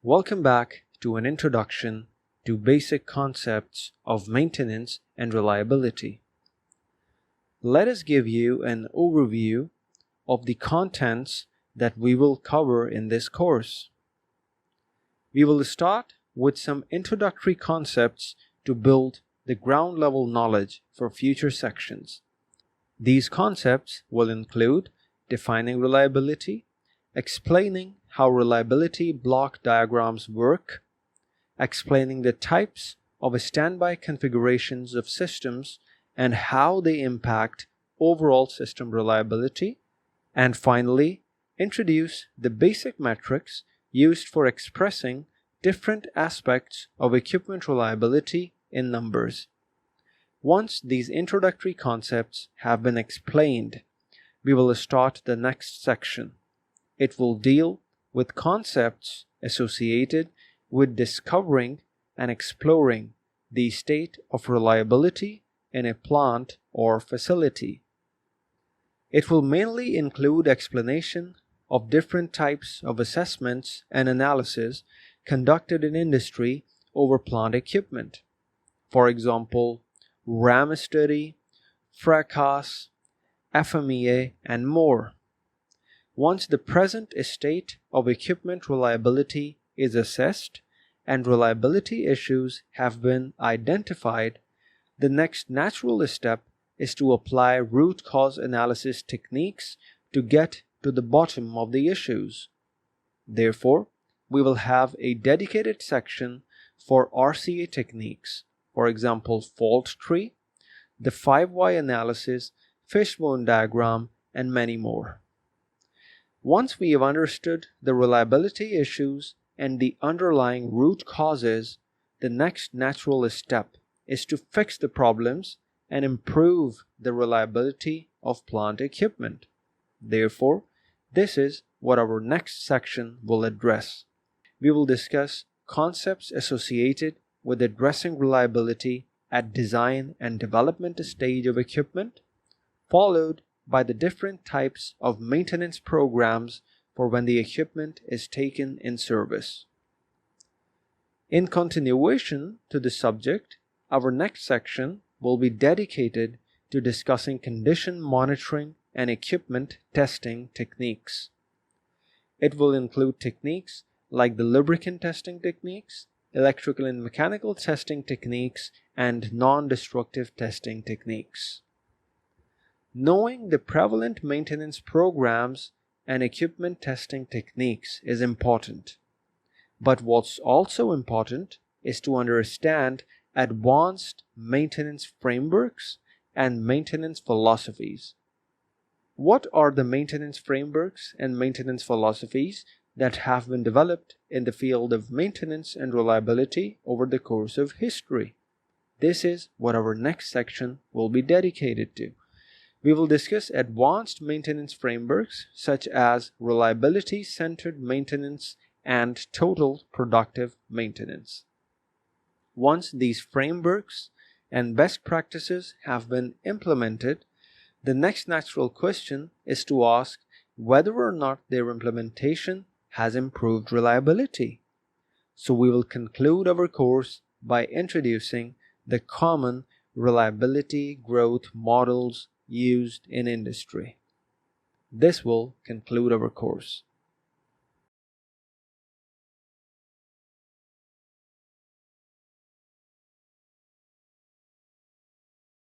Welcome back to an introduction to basic concepts of maintenance and reliability. Let us give you an overview of the contents that we will cover in this course. We will start with some introductory concepts to build the ground level knowledge for future sections. These concepts will include defining reliability, explaining how reliability block diagrams work, explaining the types of standby configurations of systems and how they impact overall system reliability, and finally, introduce the basic metrics used for expressing different aspects of equipment reliability in numbers. Once these introductory concepts have been explained, we will start the next section. It will deal with concepts associated with discovering and exploring the state of reliability in a plant or facility. It will mainly include explanation of different types of assessments and analysis conducted in industry over plant equipment. For example, RAM study, FRACAS, FMEA, and more. Once the present state of equipment reliability is assessed and reliability issues have been identified, the next natural step is to apply root cause analysis techniques to get to the bottom of the issues. Therefore, we will have a dedicated section for RCA techniques, for example, fault tree, the 5 why analysis, fishbone diagram, and many more. Once we have understood the reliability issues and the underlying root causes, the next natural step is to fix the problems and improve the reliability of plant equipment. Therefore, this is what our next section will address. We will discuss concepts associated with addressing reliability at design and development stage of equipment, followed by the different types of maintenance programs for when the equipment is taken in service. In continuation to the subject, our next section will be dedicated to discussing condition monitoring and equipment testing techniques. It will include techniques like the lubricant testing techniques, electrical and mechanical testing techniques, and non-destructive testing techniques. Knowing the prevalent maintenance programs and equipment testing techniques is important. But what's also important is to understand advanced maintenance frameworks and maintenance philosophies. What are the maintenance frameworks and maintenance philosophies that have been developed in the field of maintenance and reliability over the course of history? This is what our next section will be dedicated to. We will discuss advanced maintenance frameworks such as reliability-centered maintenance and total productive maintenance. Once these frameworks and best practices have been implemented, the next natural question is to ask whether or not their implementation has improved reliability. So we will conclude our course by introducing the common reliability growth models used in industry. This will conclude our course.